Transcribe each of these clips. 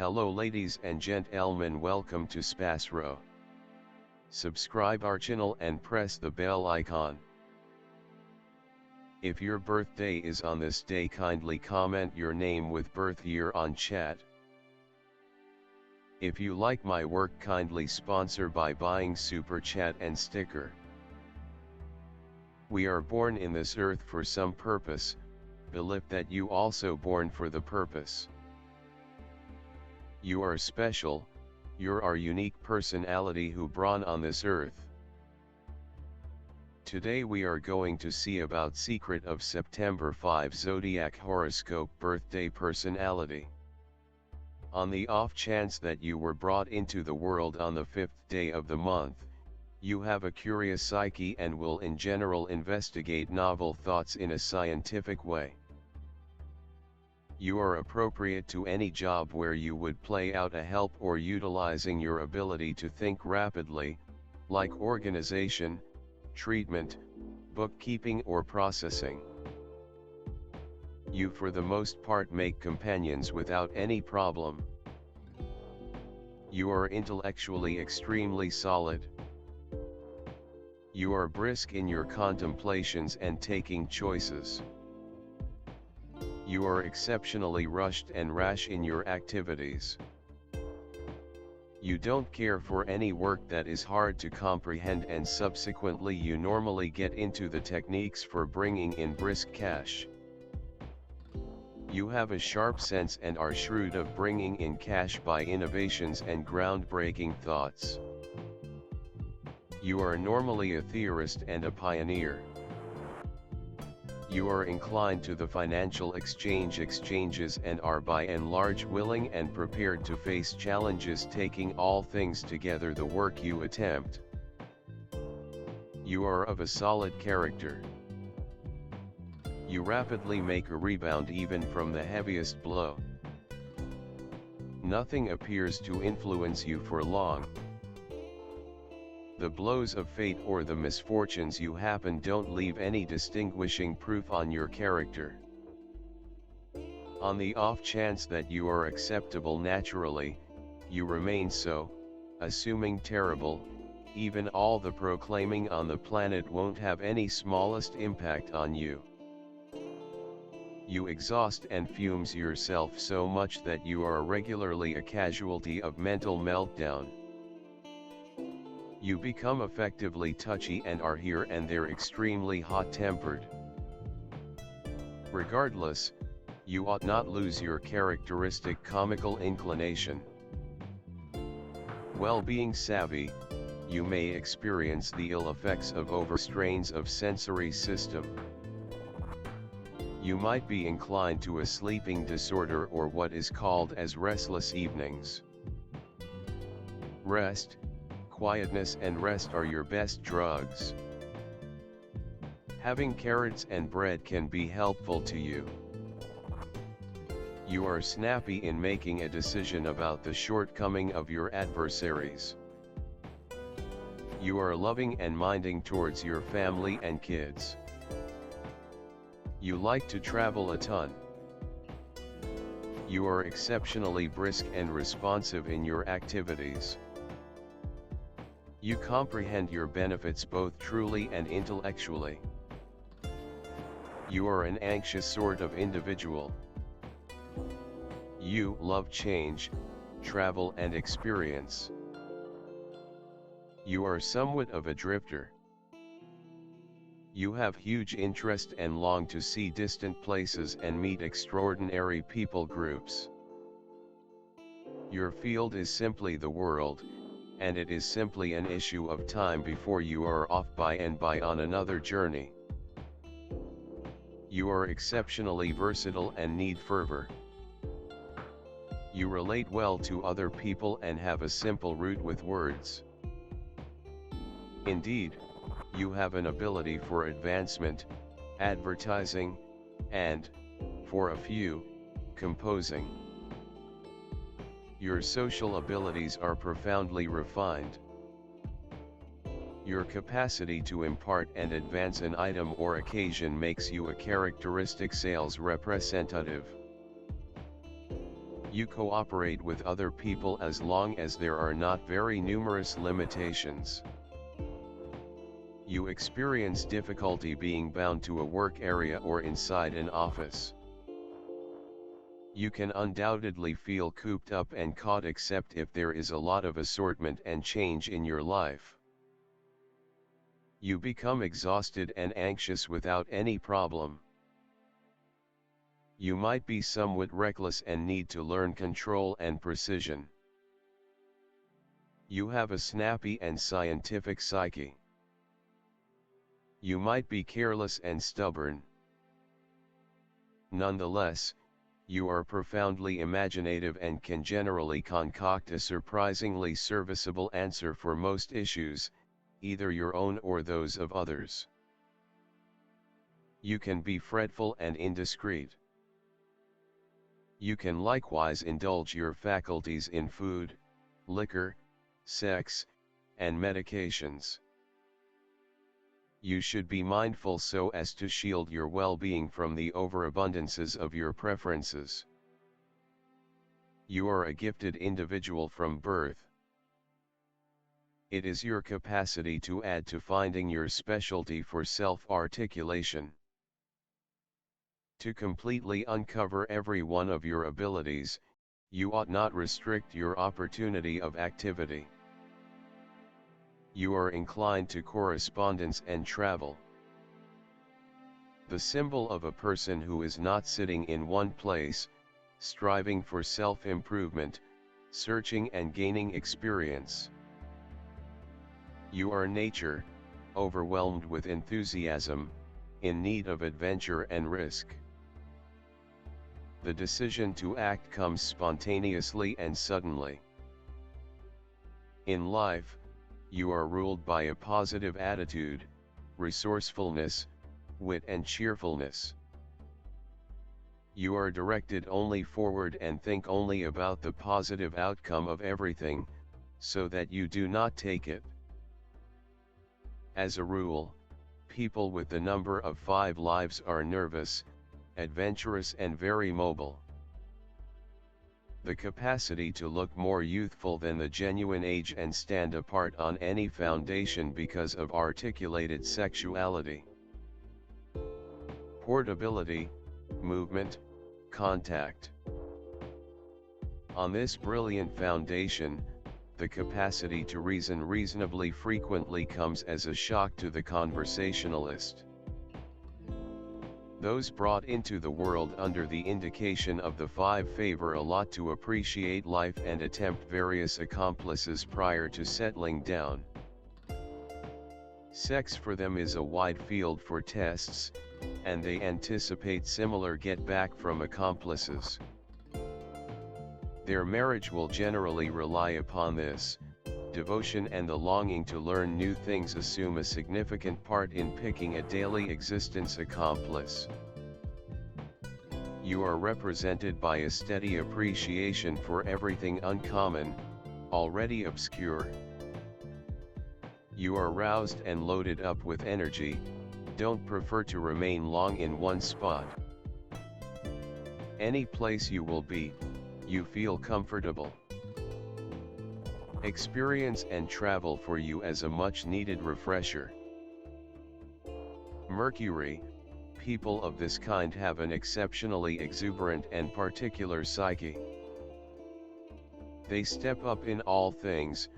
Hello ladies and gentlemen, welcome to SPASRO. Subscribe our channel and press the bell icon. If your birthday is on this day, kindly comment your name with birth year on chat. If you like my work, kindly sponsor by buying super chat and sticker. We are born in this earth for some purpose, believe that you also born for the purpose. You are special, you're our unique personality who born on this earth. Today we are going to see about secret of September 5 Zodiac horoscope birthday personality. On the off chance that you were brought into the world on the 5th day of the month, you have a curious psyche and will in general investigate novel thoughts in a scientific way. You are appropriate to any job where you would play out a help or utilizing your ability to think rapidly, like organization, treatment, bookkeeping or processing. You for the most part make companions without any problem. You are intellectually extremely solid. You are brisk in your contemplations and taking choices. You are exceptionally rushed and rash in your activities. You don't care for any work that is hard to comprehend, and subsequently you normally get into the techniques for bringing in brisk cash. You have a sharp sense and are shrewd of bringing in cash by innovations and groundbreaking thoughts. You are normally a theorist and a pioneer. You are inclined to the financial exchanges and are by and large willing and prepared to face challenges, taking all things together the work you attempt. You are of a solid character. You rapidly make a rebound even from the heaviest blow. Nothing appears to influence you for long. The blows of fate or the misfortunes you happen don't leave any distinguishing proof on your character. On the off chance that you are acceptable naturally, you remain so, assuming terrible, even all the proclaiming on the planet won't have any smallest impact on you. You exhaust and fumes yourself so much that you are regularly a casualty of mental meltdown. You become effectively touchy and are here and there extremely hot-tempered. Regardless, you ought not lose your characteristic comical inclination. Well-being savvy, you may experience the ill effects of overstrains of sensory system. You might be inclined to a sleeping disorder or what is called as restless evenings. Rest, quietness and rest are your best drugs. Having carrots and bread can be helpful to you. You are snappy in making a decision about the shortcoming of your adversaries. You are loving and minding towards your family and kids. You like to travel a ton. You are exceptionally brisk and responsive in your activities. You comprehend your benefits both truly and intellectually. You are an anxious sort of individual. You love change, travel and experience. You are somewhat of a drifter. You have huge interest and long to see distant places and meet extraordinary people groups. Your field is simply the world, and it is simply an issue of time before you are off by and by on another journey. You are exceptionally versatile and need fervor. You relate well to other people and have a simple route with words. Indeed, you have an ability for advancement, advertising, and, for a few, composing. Your social abilities are profoundly refined. Your capacity to impart and advance an item or occasion makes you a characteristic sales representative. You cooperate with other people as long as there are not very numerous limitations. You experience difficulty being bound to a work area or inside an office. You can undoubtedly feel cooped up and caught except if there is a lot of assortment and change in your life. You become exhausted and anxious without any problem. You might be somewhat reckless and need to learn control and precision. You have a snappy and scientific psyche. You might be careless and stubborn. Nonetheless, you are profoundly imaginative and can generally concoct a surprisingly serviceable answer for most issues, either your own or those of others. You can be fretful and indiscreet. You can likewise indulge your faculties in food, liquor, sex, and medications. You should be mindful so as to shield your well-being from the overabundances of your preferences. You are a gifted individual from birth. It is your capacity to add to finding your specialty for self-articulation. To completely uncover every one of your abilities, you ought not restrict your opportunity of activity. You are inclined to correspondence and travel. The symbol of a person who is not sitting in one place, striving for self-improvement, searching and gaining experience. You are nature, overwhelmed with enthusiasm, in need of adventure and risk. The decision to act comes spontaneously and suddenly. In life, you are ruled by a positive attitude, resourcefulness, wit and cheerfulness. You are directed only forward and think only about the positive outcome of everything, so that you do not take it. As a rule, people with the number of 5 lives are nervous, adventurous and very mobile. The capacity to look more youthful than the genuine age and stand apart on any foundation because of articulated sexuality. Portability, movement, contact. On this brilliant foundation, the capacity to reason reasonably frequently comes as a shock to the conversationalist. Those brought into the world under the indication of the 5 favor a lot to appreciate life and attempt various accomplices prior to settling down. Sex for them is a wide field for tests, and they anticipate similar get-back from accomplices. Their marriage will generally rely upon this. Devotion and the longing to learn new things assume a significant part in picking a daily existence accomplice. You are represented by a steady appreciation for everything uncommon, already obscure. You are roused and loaded up with energy, don't prefer to remain long in one spot. Any place you will be, you feel comfortable. Experience and travel for you as a much-needed refresher. Mercury, people of this kind have an exceptionally exuberant and particular psyche. They step up in all things,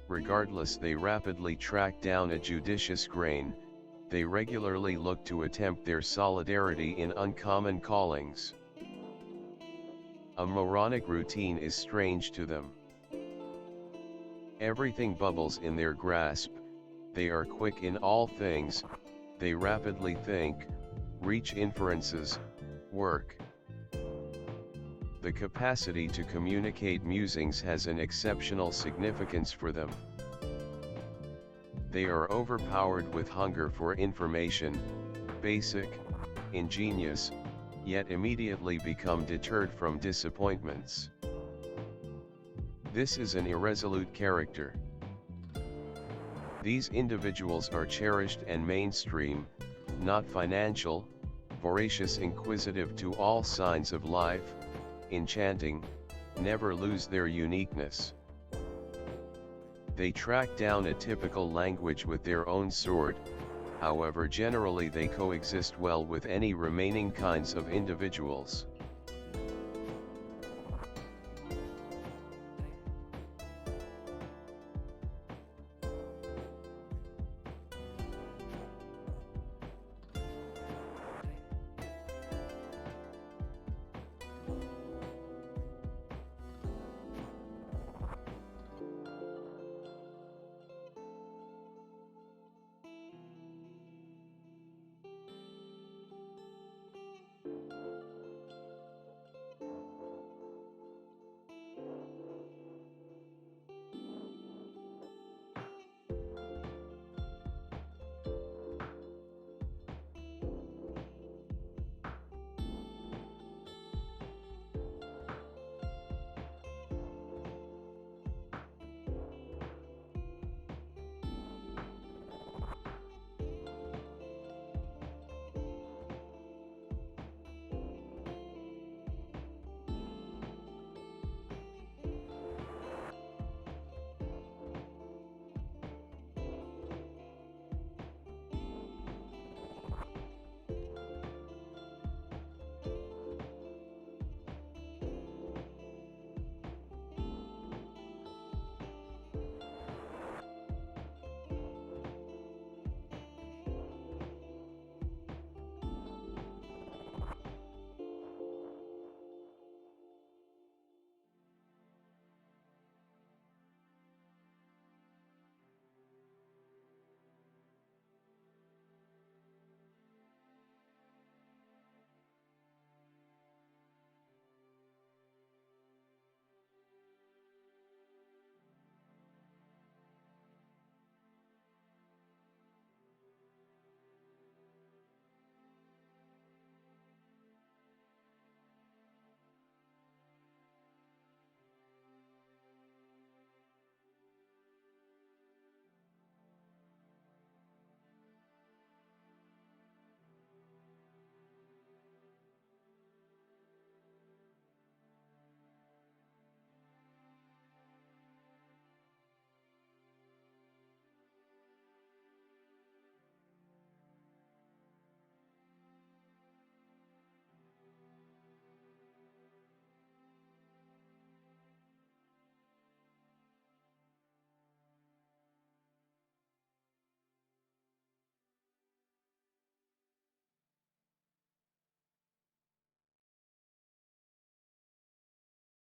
regardless they rapidly track down a judicious grain, they regularly look to attempt their solidarity in uncommon callings. A moronic routine is strange to them. Everything bubbles in their grasp, they are quick in all things, they rapidly think, reach inferences, work. The capacity to communicate musings has an exceptional significance for them. They are overpowered with hunger for information, basic, ingenious, yet immediately become deterred from disappointments. This is an irresolute character. These individuals are cherished and mainstream, not financial, voracious, inquisitive to all signs of life, enchanting, never lose their uniqueness. They track down a typical language with their own sword, however generally they coexist well with any remaining kinds of individuals.